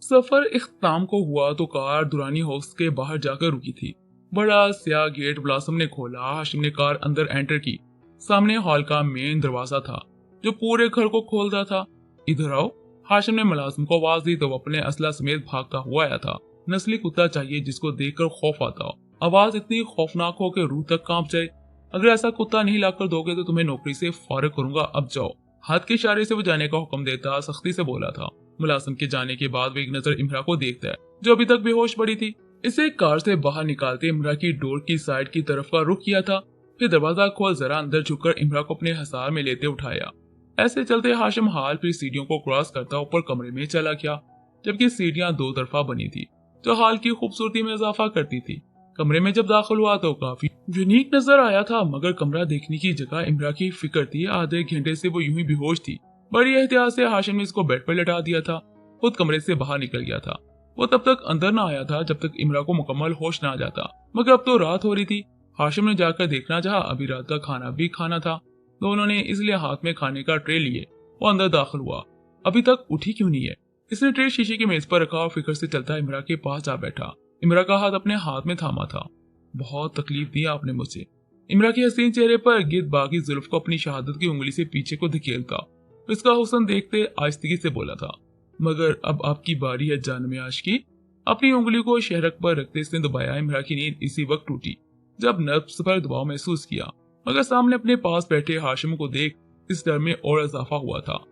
सफर इख्तिताम को हुआ तो कार दुरानी हाउस के बाहर जाकर रुकी थी। बड़ा स्याह गेट ब्लासम ने खोला। हाशिम ने कार अंदर एंटर की। सामने हॉल का मेन दरवाजा था जो पूरे घर को खोलता था। इधर आओ, हाशिम ने मुलाजिम को आवाज दी तो वो अपने असला समेत भागता हुआ आया था। नस्ली कुत्ता चाहिए जिसको देखकर खौफ आता हो। आवाज इतनी खौफनाक हो कि रूह तक कांप जाए। अगर ऐसा कुत्ता नहीं लाकर दोगे तो तुम्हें नौकरी से फारिग करूंगा, अब जाओ। हाथ के इशारे से वो जाने का हुक्म देता सख्ती से बोला था। मुलाजिम के जाने के बाद वो एक नजर इमरा को देखता है जो अभी तक बेहोश पड़ी थी। इसे कार से बाहर निकालते इमरा की डोर की साइड की तरफ का रुख किया था। फिर दरवाजा खोल जरा अंदर झुककर इमरा को अपने हसार में लेते उठाया। ऐसे चलते हाशिम हाल फिर सीढ़ियों को क्रॉस करता ऊपर कमरे में चला गया, जबकि सीढ़ियां दो तरफा बनी थी जो हाल की खूबसूरती में इजाफा करती थी। कमरे में जब दाखिल हुआ तो काफी यूनिक नजर आया था, मगर कमरा देखने की जगह इमरा की फिक्र थी। आधे घंटे से वो यूं ही बेहोश थी। बड़ी एहतियात से हाशिम ने इसको बेड पर लटा दिया था। खुद कमरे से बाहर निकल गया था। वो तब तक अंदर न आया था जब तक इमरा को मुकम्मल होश न आ जाता, मगर अब तो रात हो रही थी। हाशिम ने जाकर देखना चाहा, अभी रात का खाना भी खाना था। दोनों ने इसलिए हाथ में खाने का ट्रे लिए वो अंदर दाखिल हुआ। अभी तक उठी क्यों नहीं है? इसने ट्रे शीशे की मेज पर रखा और फिक्र से चलता इमरा के पास जा बैठा। इमरा का हाथ अपने हाथ में थामा था। बहुत तकलीफ दी आपने मुझे। इमरा के हसीन चेहरे पर गिद्ध बागी जुल्फ को अपनी शहादत की उंगली से पीछे को धकेलता इसका हुस्न देखते आहिस्तगी से बोला था, मगर अब आपकी बारी है जानम आशिकी। अपनी उंगली को शहरक पर रखते इसने दबाया। इमरा की नींद इसी वक्त टूटी जब नब्ज पर दबाव महसूस किया, मगर सामने अपने पास बैठे हाशिम को देख इस डर में और इजाफा हुआ था।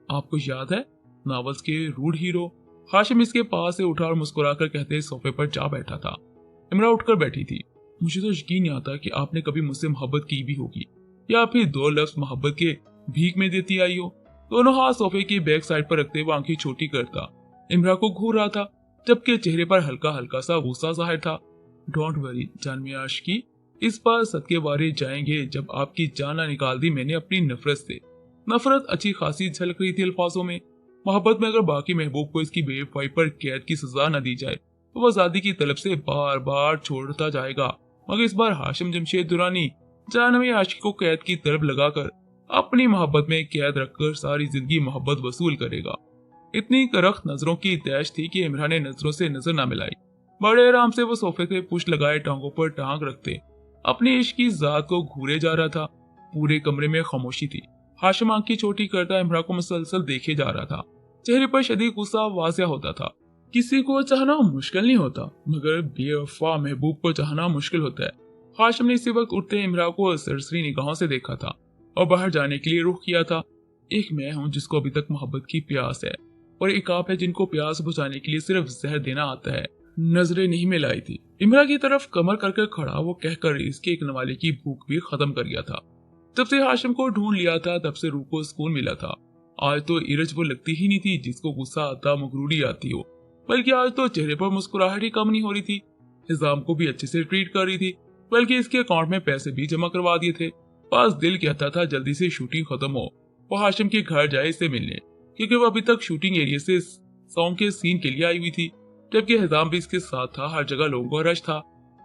आपको याद है नॉवेल्स के रूड हीरो? हाशिम इसके पास से उठा और मुस्कुराकर कहते सोफे पर जा बैठा था। इमरा उठकर बैठी थी। मुझे तो यकीन नहीं आता कि आपने कभी मुझसे मोहब्बत की भी होगी या फिर दो लफ्ज मोहब्बत के भीख में देती आई हो। दोनों हाथ सोफे की बैक साइड पर रखते हुए आंखें छोटी करता इमरा को घूर रहा था, जबकि चेहरे पर हल्का हल्का सा गुस्सा जाहिर था। डोंट वरी जानवी आशिकी, इस बार सदके वारे जाएंगे जब आपकी जान निकाल दी मैंने अपनी नफरत से। नफरत अच्छी खासी झलक रही थी अल्फाजों में। मोहब्बत में अगर बाकी महबूब को इसकी बेवफाई पर कैद की सजा न दी जाए तो वह आजादी की तलब से बार बार छोड़ता जाएगा, मगर इस बार हाशिम जमशेद दुरानी जानवी आशिकी को कैद की तरफ लगाकर अपनी मोहब्बत में कैद रखकर सारी जिंदगी मोहब्बत वसूल करेगा। इतनी करख्त नजरों की तैश थी कि इमरान ने नजरों से नजर न मिलाई। बड़े आराम से वो सोफे से पुश लगाए टांगों पर टांग रखते अपनी इश्क की जात को घूरे जा रहा था। पूरे कमरे में खामोशी थी। हाशिम आंखें छोटी करता इमरान को मुसलसल देखे जा रहा था। चेहरे पर शदीद गुस्सा वाज़िह होता था। किसी को चाहना मुश्किल नहीं होता, मगर बेवफा महबूब को चाहना मुश्किल होता है। हाशिम ने इसी वक्त उठते इमरान को सरसरी निगाहों से देखा था और बाहर जाने के लिए रुख किया था। एक मैं हूँ जिसको अभी तक मोहब्बत की प्यास है, और एक आप है जिनको प्यास बुझाने के लिए सिर्फ जहर देना आता है। नजरें नहीं मिलाई थी। इमरा की तरफ कमर करके खड़ा वो कहकर इसके एक नवाले की भूख भी खत्म कर गया था। जब से हाशिम को ढूंढ लिया था तब से रूह को सुकून मिला था। आज तो इरज वो लगती ही नहीं थी जिसको गुस्सा आता मगरूरी आती हो, बल्कि आज तो चेहरे पर मुस्कुराहट ही कम नहीं हो रही थी। हिजाम को भी अच्छे से ट्रीट कर रही थी, बल्कि इसके अकाउंट में पैसे भी जमा करवा दिए थे। पास दिल कहता था जल्दी से शूटिंग खत्म हो, वो हाशिम के घर जाए इससे मिलने, क्योंकि वो अभी तक शूटिंग एरिया से सॉन्ग के सीन के लिए आई हुई थी, जबकि हिजाम भी इसके साथ था। हर जगह लोगों का रश था।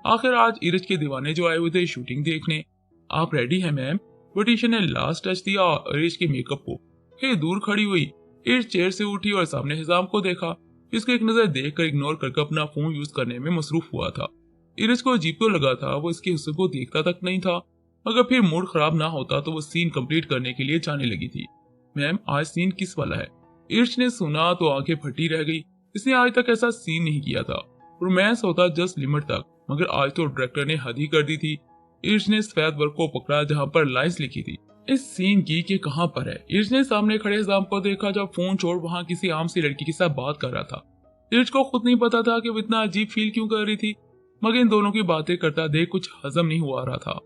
आखिर आज इरज के दीवाने जो आए हुए थे शूटिंग देखने। आप रेडी हैं मैम? ब्यूटिशियन ने लास्ट टच दिया इरज के मेकअप को। फिर दूर खड़ी हुई इरज चेयर से उठी और सामने हिजाम को देखा। इसको एक नजर देखकर इग्नोर करके अपना फोन यूज करने में मसरूफ हुआ था। इरज को अजीब तो लगा था, वो इसके हिस्से को देखता तक नहीं था, मगर फिर मूड खराब ना होता तो वो सीन कंप्लीट करने के लिए जाने लगी थी। मैम आज सीन किस वाला है? इर्श ने सुना तो आंखें फटी रह गई। इसने आज तक ऐसा सीन नहीं किया था। रोमांस होता जस्ट लिमिट तक, मगर आज तो डायरेक्टर ने हद ही कर दी थी। इर्श ने सफेद वर्क को पकड़ा जहां पर लाइंस लिखी थी। इस सीन की कि कहां पर है? इर्श ने सामने खड़े हिजाम को देखा जब फोन छोड़ वहां किसी आम सी लड़की के साथ बात कर रहा था। इर्श को खुद नहीं पता था कि वो इतना अजीब फील क्यों कर रही थी, मगर इन दोनों की बातें करता देख कुछ हजम नहीं हुआ रहा था।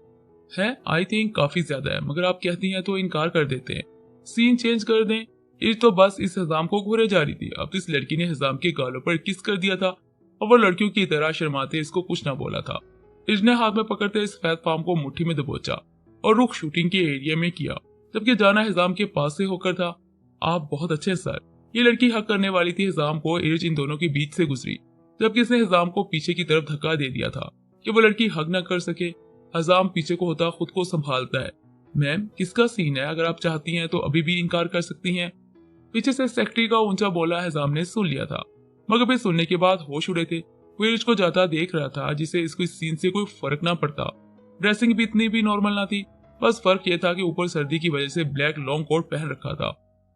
है आई थिंक काफी ज्यादा है, मगर आप कहती हैं तो इनकार कर देते हैं। सीन चेंज कर दें। इर्श तो बस इस हिजाम को घूरे जा रही थी। अब इस लड़की ने हिजाम के गालों पर किस कर दिया था और वो लड़कियों की तरह शर्माते इसको कुछ ना बोला था। इर्श ने हाथ में पकड़ते इस सफेद फार्म को मुट्ठी में दबोचा और रुख शूटिंग के एरिया में किया, जबकि जाना हिजाम के पास से होकर था। आप बहुत अच्छे हैं सर। ये लड़की हक करने वाली थी हिजाम को। इर्श इन दोनों के बीच से गुजरी, जबकि इसने हिजाम को पीछे की तरफ धक्का दे दिया था कि वो लड़की हक न कर सके। हिजाम पीछे को होता खुद को संभालता है। मैम किसका सीन है? अगर आप चाहती हैं तो अभी भी इनकार कर सकती हैं। पीछे से सेक्रेटरी का ऊंचा बोला हिजाम ने सुन लिया था। मगर फिर सुनने के बाद होश उड़े थे। वो इर्ज को जाता देख रहा था, जिसे इसको इस सीन से कोई फर्क ना पड़ता। ड्रेसिंग भी इतनी भी नॉर्मल ना थी, बस फर्क यह था कि ऊपर सर्दी की वजह से ब्लैक लॉन्ग कोट पहन रखा था।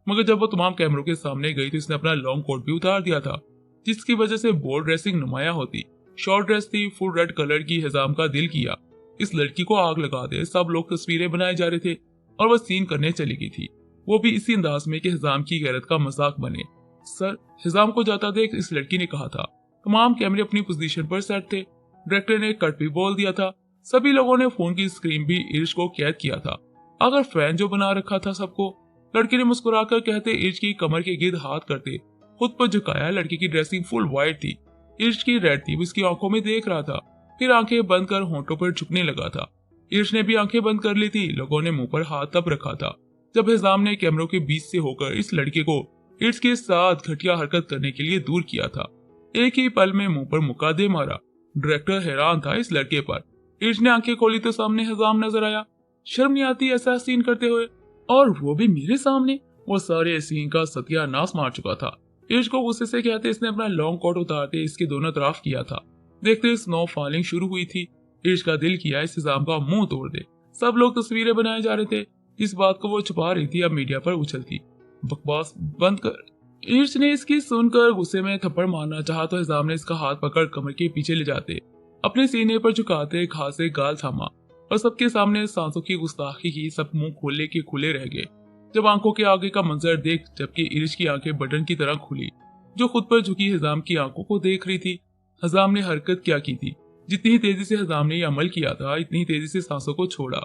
मगर जब वो तमाम कैमरों के सामने गई तो इसने अपना लॉन्ग कोट भी उतार दिया था, जिसकी वजह से बोल्ड ड्रेसिंग नुमाया होती। शॉर्ट ड्रेस थी, फुल रेड कलर की। हिजाम का दिल किया इस लड़की को आग लगा दे। सब लोग तस्वीरें बनाए जा रहे थे और वह सीन करने चली गई थी, वो भी इसी अंदाज में कि हिजाम की गैरत का मजाक बने। सर, हिजाम को जाता देख इस लड़की ने कहा था। तमाम कैमरे अपनी पोजीशन पर सेट थे। डायरेक्टर ने कट भी बोल दिया था। सभी लोगों ने फोन की स्क्रीन भी इर्ज को कैद किया था, अगर फैन जो बना रखा था सबको। लड़की ने मुस्कुराकर कहते इर्ज की कमर के गिर्द हाथ करते खुद पर झुकाया। लड़की की ड्रेसिंग फुल व्हाइट थी, इर्ज की रेड थी। वो इसकी आंखों में देख रहा था, फिर आंखें बंद कर होंठों पर झुकने लगा था। इर्ज ने भी आंखें बंद कर ली थी। लोगों ने मुंह पर हाथ तब रखा था जब हिजाम ने कैमरों के बीच से होकर इस लड़के को इर्ज के साथ घटिया हरकत करने के लिए दूर किया था। एक ही पल में मुंह पर मुक्का दे मारा। डायरेक्टर हैरान था इस लड़के पर। इर्ज ने आंखें खोली तो सामने हिजाम नजर आया। शर्म नहीं आती ऐसा सीन करते हुए, और वो भी मेरे सामने। वो सारे सीन का सत्यानाश मार चुका था। इर्ज को गुस्से से कहते इसने अपना लॉन्ग कोट उतारते इसके दोनों तरफ किया था। देखते स्नो फॉलिंग शुरू हुई थी। इर्ज का दिल किया इस हिजाम का मुंह तोड़ दे। सब लोग तस्वीरें बनाए जा रहे थे। इस बात को वो छुपा रही थी, अब मीडिया पर उछलती। बकवास बंद कर। इर्ज ने इसकी सुनकर गुस्से में थप्पड़ मारना चाहा तो हिजाम ने इसका हाथ पकड़ कमर के पीछे ले जाते अपने सीने पर झुकाते घास से गाल थामा और सबके सामने सांसों की गुस्ताखी की। सब मुंह खोले के खुले रह गए जब आंखों के आगे का मंजर देख, जबकि इर्ज की आंखें बटन की तरह खुली, जो खुद पर झुकी हिजाम की आंखों को देख रही थी। हिजाम ने हरकत क्या की थी? जितनी ही तेजी से हिजाम ने यह अमल किया था, इतनी तेजी से सांसों को छोड़ा।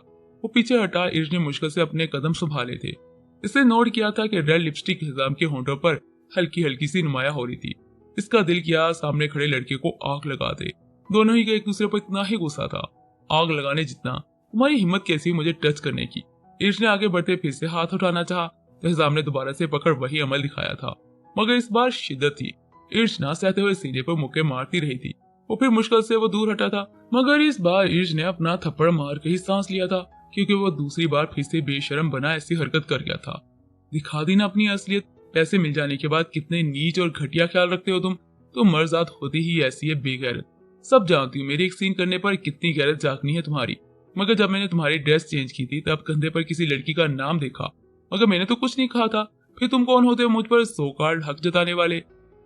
वो पीछे हटा। इर्ज ने मुश्किल से अपने कदम संभाले थे। इसने नोट किया था कि रेड लिपस्टिक हिजाम के होंठों पर हल्की हल्की सी नुमाया हो रही थी। इसका दिल किया सामने खड़े लड़के को आग लगा दे। दोनों ही के एक दूसरे पर इतना ही गुस्सा था, आग लगाने जितना। तुम्हारी हिम्मत कैसी मुझे टच करने की? इर्ज ने आगे बढ़ते फिर से हाथ उठाना चाहा तो हिजाम ने दोबारा से पकड़ वही अमल दिखाया था, मगर इस बार शिद्दत थी। इर्ज ना सहते हुए सीने पर मुक्के मारती रही थी। वो फिर मुश्किल से वो दूर हटा था, मगर इस बार इर्ज ने अपना थप्पड़ मार के ही सांस लिया था, क्योंकि वो दूसरी बार फिर से बेशरम बना ऐसी हरकत कर गया था। दिखा दी ना अपनी असलियत। पैसे मिल जाने के बाद कितने नीच और घटिया ख्याल रखते हो तुम। तो मर्जात होती ही ऐसी है बेगैरत। सब जानती हूँ मेरी एक सीन करने पर कितनी गैरत जागनी है तुम्हारी। मगर जब मैंने तुम्हारी ड्रेस चेंज की थी तब कंधे पर किसी लड़की का नाम देखा, मगर मैंने तो कुछ नहीं कहा था। फिर तुम कौन होते हो मुझ पर सो कार्ड हक जताने वाले?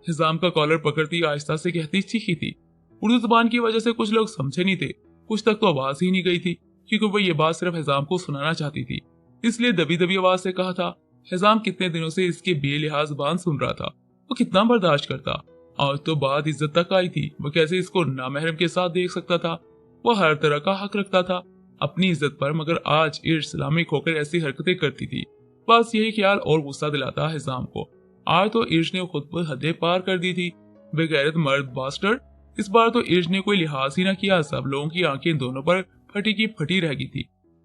हिजाम का कॉलर पकड़ती आहिस्ता से कहती चीखी थी। उर्दू जुबान की वजह से कुछ लोग समझे नहीं थे, कुछ तक तो आवाज ही नहीं गई थी, क्योंकि वो ये बात सिर्फ हिजाम को सुनाना चाहती थी। इसलिए दबी दबी आवाज से कहा था। हिजाम कितने दिनों से इसके बेलिहाज जुबान सुन रहा था, वो कितना बर्दाश्त करता। आज तो बात इज्जत तक आई थी। वो कैसे इसको नामहरम के साथ देख सकता था? वो हर तरह का हक रखता था अपनी इज्जत पर, मगर आज इर्ज इस्लामिक होकर ऐसी हरकतें करती थी। बस यही ख्याल और गुस्सा दिलाता हिजाम को। आज तो इर्ज ने खुद पर हदें पार कर दी थी। बेगैरत मर्द बास्टर्ड। इस बार तो इर्ज ने कोई लिहाज ही न किया। सब लोगों की आंखें दोनों पर फटी की फटी रह गई थी।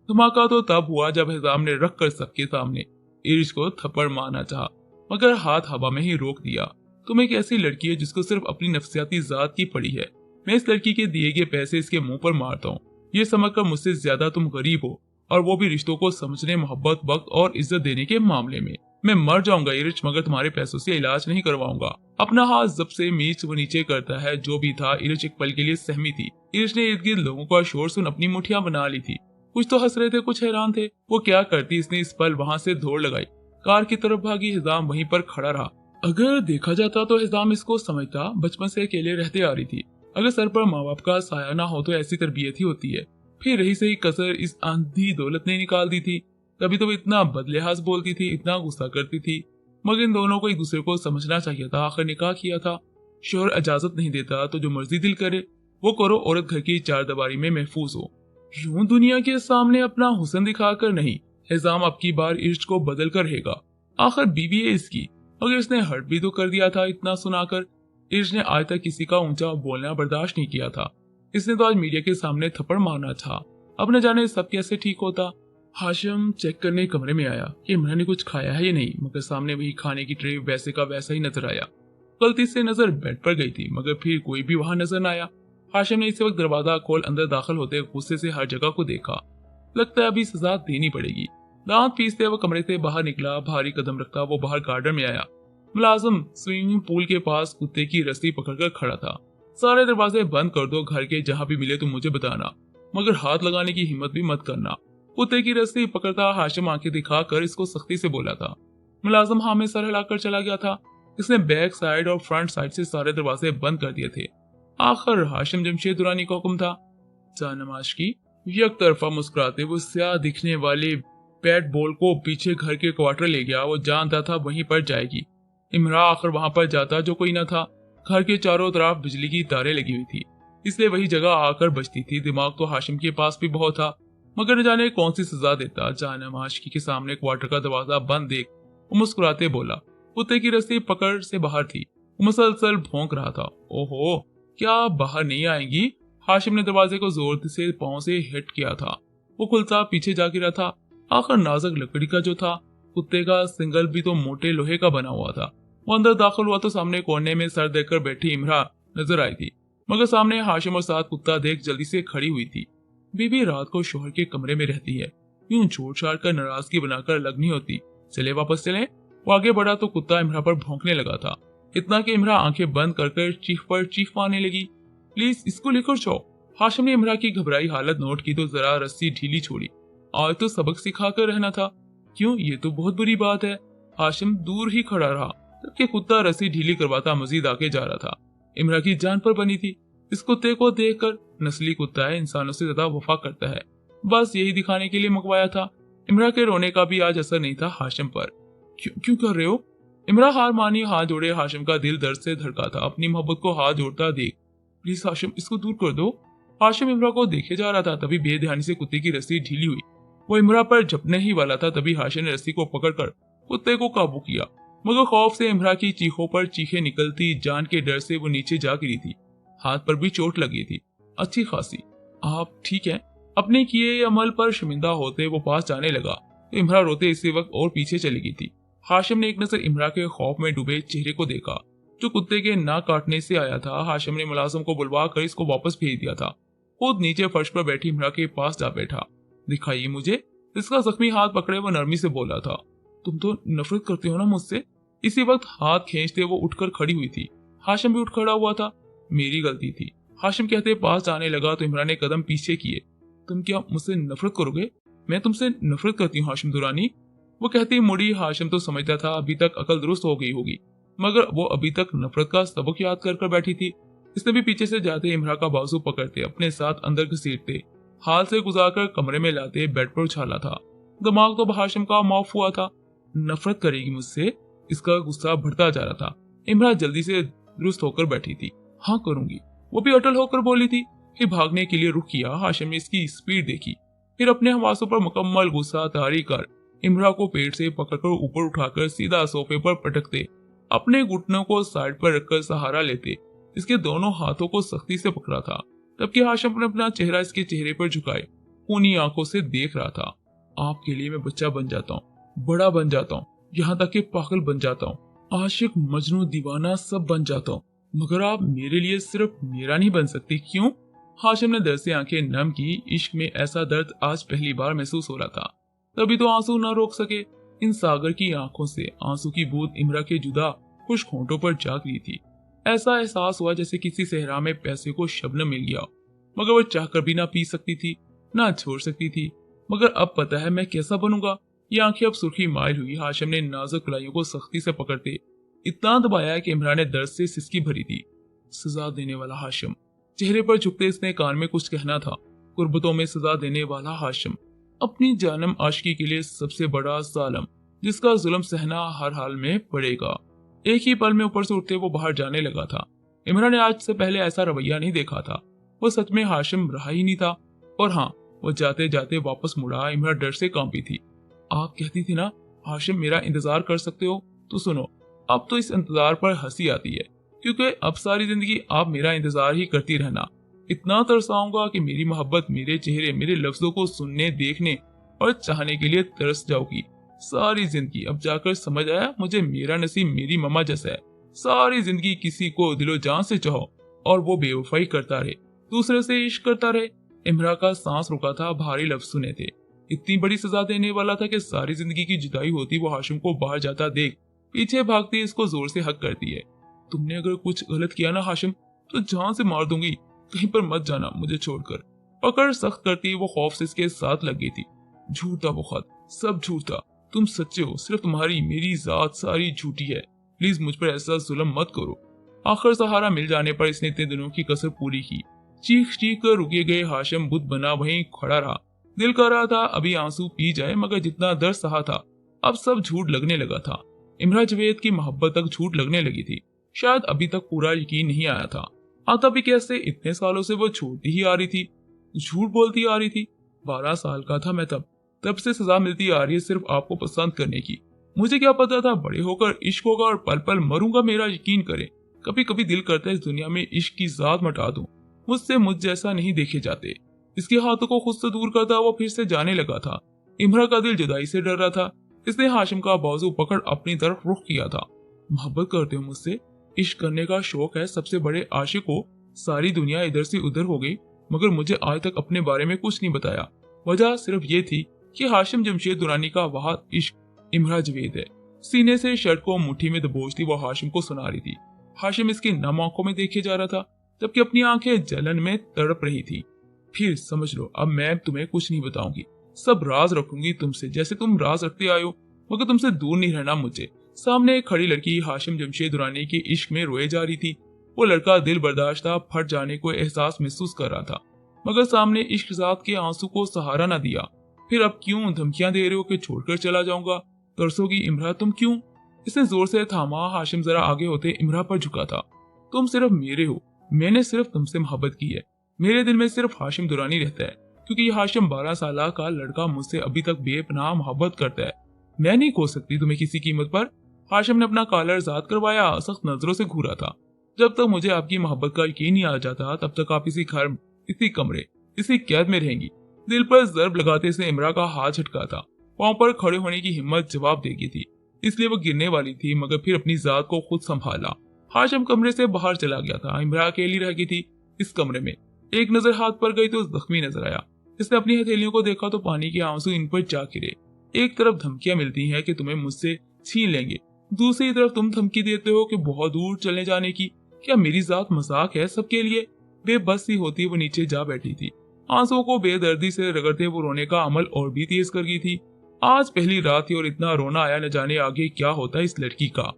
धमाका तो तब हुआ जब हिजाम ने रख कर सबके सामने इर्ज को थप्पड़ मारना चाहा, मगर हाथ हवा में ही रोक दिया। तुम एक ऐसी लड़की है जिसको सिर्फ अपनी नफ्सियाती जात की पड़ी है। मैं इस लड़की के दिए गए पैसे इसके मुंह पर मारता हूँ, ये समझकर मुझसे ज्यादा तुम गरीब हो, और वो भी रिश्तों को समझने, मोहब्बत, वक्त और इज्जत देने के मामले में। मैं मर जाऊंगा इर्ज, मगर तुम्हारे पैसों से इलाज नहीं करवाऊंगा। अपना हाथ जब से मीच व नीचे करता है। जो भी था, इर्ज एक पल के लिए सहमी थी। इर्ज ने इर्द गिर्द लोगों का शोर सुन अपनी मुठियां बना ली थी। कुछ तो हंस रहे थे, कुछ हैरान थे। वो क्या करती, इसने इस पल वहां से दौड़ लगाई, कार की तरफ भागी। हिजाम वहीं पर खड़ा रहा। अगर देखा जाता तो हिजाम इसको समझता बचपन से अकेले रहते आ रही थी। अगर सर पर माँ बाप का साया ना हो तो ऐसी तरबियत ही होती है। फिर रही सही कसर इस आंधी दौलत ने निकाल दी थी। तभी तो इतना बदलिहाज बोलती थी, इतना गुस्सा करती थी। मगर इन दोनों को एक दूसरे को समझना चाहिए था। आखिर निकाह किया था। शोहर इजाजत नहीं देता तो जो मर्जी दिल करे वो करो। औरत घर की चारदीवारी में महफूज हो, यूं दुनिया के सामने अपना हुस्न दिखाकर नहीं। हिजाम अब की बार इर्ज को बदल कर रहेगा। आखिर बीवी है इसकी, मगर इसने हर्ट भी तो कर दिया था। इतना सुनाकर इर्ज ने आज तक किसी का ऊंचा बोलना बर्दाश्त नहीं किया था। इसने तो आज मीडिया के सामने थप्पड़ मारना था। अब न जाने सब कैसे ठीक होता। हाशिम चेक करने कमरे में आया कि इमरान ने कुछ खाया है या नहीं, मगर सामने वही खाने की ट्रे वैसे का वैसा ही नजर आया। गलती से नजर बेड पर गई थी, मगर फिर कोई भी वहां नजर न आया। हाशिम ने इसी वक्त दरवाजा खोल अंदर दाखिल होते गुस्से से हर जगह को देखा। लगता है अभी सजा देनी पड़ेगी। दांत पीसते वो कमरे से बाहर निकला। भारी कदम रखता वो बाहर गार्डन में आया। मुलाजिम स्विमिंग पूल के पास कुत्ते की रस्सी पकड़कर खड़ा था। सारे दरवाजे बंद कर दो, घर के जहां भी मिले तो मुझे बताना, मगर हाथ लगाने की हिम्मत भी मत करना। कुत्ते की रस्सी पकड़ता हाशिम आंखें दिखाकर इसको सख्ती से बोला था। मुलाजिम हाँ में सर हिलाकर चला गया था। इसने बैक साइड और फ्रंट साइड से सारे दरवाजे बंद कर दिए थे। आखिर हाशिम जमशेद दुरानी का हुक्म था। जानमाज की एक तरफा मुस्कुराते वो स्याह दिखने वाले बैट बॉल को पीछे घर के क्वार्टर ले गया। वो जानता था वहीं पर जाएगी। इमरा आखिर वहां पर जाता जो कोई न था। घर के चारों तरफ बिजली की तारें लगी हुई थी, इसलिए वही जगह आकर बचती थी। दिमाग तो हाशिम के पास भी बहुत था, मगर न जाने कौन सी सजा देता। जानमाज के सामने क्वार्टर का दरवाजा बंद देख वो मुस्कुराते बोला। कुत्ते की रस्सी पकड़ से बाहर थी। वो मुसलसल भौंक रहा था। ओहो, क्या बाहर नहीं आएंगी? हाशिम ने दरवाजे को जोर से पांव से हिट किया था। वो खुलता पीछे जा गिरा था। आखिर नाजुक लकड़ी का जो था, कुत्ते का सिंगल भी तो मोटे लोहे का बना हुआ था। वो अंदर दाखिल हुआ तो सामने कोने में सर देकर बैठी इमरा नजर आई थी, मगर सामने हाशिम और साथ कुत्ता देख जल्दी से खड़ी हुई थी। बीबी रात को शोहर के कमरे में रहती है, यूं छोड़ छाड़ कर नाराजगी बनाकर अलग नहीं होती। चले वापस चले। वो आगे बढ़ा तो कुत्ता इमरा पर भौंकने लगा था, इतना कि इमरा आंखें बंद कर चीख पर चीख मारने लगी। प्लीज इसको लेकर जाओ। हाशिम ने इमरा की घबराई हालत नोट की तो जरा रस्सी ढीली छोड़ी। आज तो सबक सिखा कर रहना था। क्यों, ये तो बहुत बुरी बात है। हाशिम दूर ही खड़ा रहा, जबकि कुत्ता रस्सी ढीली करवाता मजीद आगे जा रहा था। इमरा की जान पर बनी थी। इस कुत्ते को देखकर, नस्ली कुत्ता है, इंसानों से ज्यादा वफा करता है, बस यही दिखाने के लिए मंगवाया था। इमरा के रोने का भी आज असर नहीं था हाशिम पर। क्यों क्यों कर रहे हो? इमरा हार मानी, हाथ जोड़े। हाशिम का दिल दर्द से धड़का था। अपनी मोहब्बत को हाथ जोड़ता देख, प्लीज हाशिम इसको दूर कर दो। हाशिम इमरा को देखे जा रहा था, तभी बेध्यानी से कुत्ते की रस्सी ढीली हुई। वो इमरा पर झपने ही वाला था, तभी हाशिम ने रस्सी को पकड़कर कुत्ते को काबू किया, मगर खौफ से इमरा की चीखों पर चीखें निकलती। जान के डर से वो नीचे जा गिरी थी। हाथ पर भी चोट लगी थी, अच्छी खासी। आप ठीक है? अपने किए अमल पर शर्मिंदा होते वो पास जाने लगा तो इमरा रोते इसी वक्त और पीछे चली गई थी। हाशिम ने एक नजर इमरा के खौफ में डूबे चेहरे को देखा, जो कुत्ते के नाक काटने से आया था। हाशिम ने मुलाजिम को बुलवा कर इसको वापस भेज दिया था। खुद नीचे फर्श पर बैठी इमरा के पास जा बैठा। दिखाइए मुझे। इसका जख्मी हाथ पकड़े वो नरमी से बोला था, तुम तो नफरत करते हो ना मुझसे। इसी वक्त हाथ खींचते वो उठकर खड़ी हुई थी। हाशिम भी उठ खड़ा हुआ था। मेरी गलती थी। हाशिम कहते पास जाने लगा तो इमरा ने कदम पीछे किए। तुम क्या मुझसे नफरत करोगे? मैं तुमसे नफरत करती हूँ हाशिम दुरानी। वो कहती मुड़ी। हाशिम तो समझता था अभी तक अकल दुरुस्त हो गई होगी, मगर वो अभी तक नफरत का सबक याद कर बैठी थी। इसने भी पीछे से जाते इमरा का बाजू पकड़ते अपने साथ अंदर घसीटते, हाल से गुजारकर कमरे में लाते बेड पर उछाला था। दिमाग तो हाशिम का माफ हुआ था। नफरत करेगी मुझसे? इसका गुस्सा बढ़ता जा रहा था। इमरा जल्दी से दुरुस्त होकर बैठी थी। हाँ करूंगी, वो भी अटल होकर बोली थी। फिर भागने के लिए रुक किया। हाशिम ने इसकी स्पीड देखी, फिर अपने हवासों पर मुकम्मल गुस्सा तारी कर इमरा को पेट से पकड़कर ऊपर उठाकर सीधा सोफे पर पटकते, अपने घुटनों को साइड पर रखकर सहारा लेते इसके दोनों हाथों को सख्ती से पकड़ा था। तबकि हाशिम ने अपना चेहरा इसके चेहरे पर झुकाए खूनी आंखों से देख रहा था। आपके लिए मैं बच्चा बन जाता हूँ, बड़ा बन जाता हूँ, यहाँ तक कि पागल बन जाता हूँ, आशिक मजनू दीवाना सब बन जाता हूँ, मगर आप मेरे लिए सिर्फ मेरा नहीं बन सकती। क्यों? हाशिम ने दर्द से आंखें नम की। इश्क में ऐसा दर्द आज पहली बार महसूस हो रहा था, तभी तो आंसू न रोक सके। इन सागर की आंखों से आंसू की बूंद इमरा के जुदा खुश होंठों पर जा गिरी थी। ऐसा एहसास हुआ जैसे किसी सहरा में पैसे को शबनम मिल गया, मगर वो चाहकर भी ना पी सकती थी, ना छोड़ सकती थी। मगर अब पता है मैं कैसा बनूंगा। ये आंखें अब सुर्खी माइल हुई। हाशिम ने नाजुक कलाइयों को सख्ती से पकड़ते इतना दबाया कि इमरान ने दर्द से सिसकी भरी थी। सजा देने वाला हाशिम। चेहरे पर झुकते इसने कान में कुछ कहना था। कुर्बतों में सजा देने वाला हाशिम, अपनी जानम आशिकी के लिए सबसे बड़ा जालिम, जिसका जुल्म सहना हर हाल में पड़ेगा। एक ही पल में ऊपर से उठते वो बाहर जाने लगा था। इमरान ने आज से पहले ऐसा रवैया नहीं देखा था। वो सच में हाशिम रहा ही नहीं था। और हाँ, वो जाते जाते वापस मुड़ा। इमरा डर से कांपी थी। आप कहती थी ना हाशिम मेरा इंतजार कर सकते हो, तो सुनो, अब तो इस इंतजार पर हंसी आती है, क्योंकि अब सारी जिंदगी आप मेरा इंतजार ही करती रहना। इतना तरसाऊंगा कि मेरी मोहब्बत मेरे चेहरे, मेरे लफ्जों को सुनने, देखने और चाहने के लिए तरस जाओगी सारी जिंदगी। अब जाकर समझ आया मुझे मेरा नसीब मेरी मम्मा जैसा है। सारी जिंदगी किसी को दिलो जान से चाहो और वो बेवफाई करता रहे, दूसरे से इश्क करता रहे। इमरा का सांस रुका था, भारी लफ्ज सुने थे। इतनी बड़ी सजा देने वाला था कि सारी जिंदगी की जुदाई होती वो हाशिम को बाहर जाता देख पीछे भागती इसको जोर से हक करती है। तुमने अगर कुछ गलत किया ना हाशिम तो जान से मार दूंगी, कहीं पर मत जाना मुझे छोड़कर। पकड़ सख्त करती वो खौफ से इसके साथ लग गई थी। झूठ था वो खत, सब झूठ था। तुम सच्चे हो, सिर्फ तुम्हारी मेरी जात सारी झूठी है। प्लीज मुझ पर ऐसा जुल्म मत करो। आखिर सहारा मिल जाने पर इसने इतने दिनों की कसर पूरी की। चीख चीख कर रुके गए हाशिम बुत बना वहीं खड़ा रहा। दिल कर रहा था अभी आंसू पी जाए, मगर जितना दर्द सहा था अब सब झूठ लगने लगा था। इमरा जवेद की मोहब्बत तक झूठ लगने लगी थी। शायद अभी तक पूरा यकीन नहीं आया था। आता भी कैसे, इतने सालों से वो छोड़ती ही आ रही थी, झूठ बोलती आ रही थी। 12 साल का था मैं तब से सजा मिलती आ रही है सिर्फ आपको पसंद करने की। मुझे क्या पता था बड़े होकर इश्क होगा और पल पल मरूंगा। मेरा यकीन करे, कभी कभी दिल करता है इस दुनिया में इश्क की जात मटा दूं। मुझसे मुझ जैसा नहीं देखे जाते। इसके हाथों को खुद से दूर करता वो फिर से जाने लगा था। इमरा का दिल जुदाई से डर रहा था। इसने हाशिम का बाजू पकड़ अपनी तरफ रुख किया था। मोहब्बत करते हो मुझसे? इश्क करने का शौक है सबसे बड़े आशिक को। सारी दुनिया इधर से उधर हो गई, मगर मुझे आज तक अपने बारे में कुछ नहीं बताया। वजह सिर्फ ये थी कि हाशिम जमशेद दुरानी का वह इश्क इमरा जवेद है। सीने से शर्ट को मुट्ठी में दबोचती वो हाशिम को सुना रही थी। हाशिम इसकी नम आंखों में देखे जा रहा था, जबकि अपनी आंखें जलन में तड़प रही थी। फिर समझ लो, अब मैं तुम्हें कुछ नहीं बताऊंगी, सब राज रखूंगी तुमसे, जैसे तुम राज रखते आए हो, मगर तुमसे दूर नहीं रहना मुझे। सामने एक खड़ी लड़की हाशिम जमशेद दुरानी के इश्क में रोए जा रही थी। वो लड़का दिल बर्दाश्ता फट जाने को एहसास महसूस कर रहा था, मगर सामने इश्क जात के आंसू को सहारा न दिया। फिर अब क्यों धमकियां दे रहे हो कि छोड़कर चला जाऊंगा? तरसोगी इमरा तुम क्यों? इसने जोर से थामा। हाशिम जरा आगे होते इमरा पर झुका था। तुम सिर्फ मेरे हो, मैंने सिर्फ तुमसे मोहब्बत की है। मेरे दिल में सिर्फ हाशिम दुरानी रहता है, क्योंकि ये हाशिम 12 साल का लड़का मुझसे अभी तक बेपनाह मोहब्बत करता है। मैं नहीं खो सकती तुम्हें किसी कीमत पर। हाशिम ने अपना कॉलर ज़ाद करवाया, सख्त नजरों से घूरा था। जब तक मुझे आपकी मोहब्बत का यकीन नहीं आ जाता, तब तक आप इसी घर, इसी कमरे, इसी कैद में रहेंगी। दिल पर जर्ब लगाते से इमरा का हाथ झटका था। पांव पर खड़े होने की हिम्मत जवाब देगी थी, इसलिए वो गिरने वाली थी, मगर फिर अपनी जात को खुद संभाला। हाशिम कमरे से बाहर चला गया था। इमरा अकेली रह गई थी इस कमरे में। एक नजर हाथ पर गई तो जख्मी नजर आया। इसने अपनी हथेलियों को देखा तो पानी के आंसू इन पर जा गिरे। एक तरफ धमकियां मिलती हैं कि तुम्हें मुझसे छीन लेंगे, दूसरी तरफ तुम धमकी देते हो कि बहुत दूर चले जाने की। क्या मेरी जात मजाक है सबके लिए? बेबस सी होती वो नीचे जा बैठी थी। आंसुओं को बेदर्दी से रगड़ते वो रोने का अमल और भी तेज कर गई थी। आज पहली रात थी और इतना रोना आया, न जाने आगे क्या होता इस लड़की का।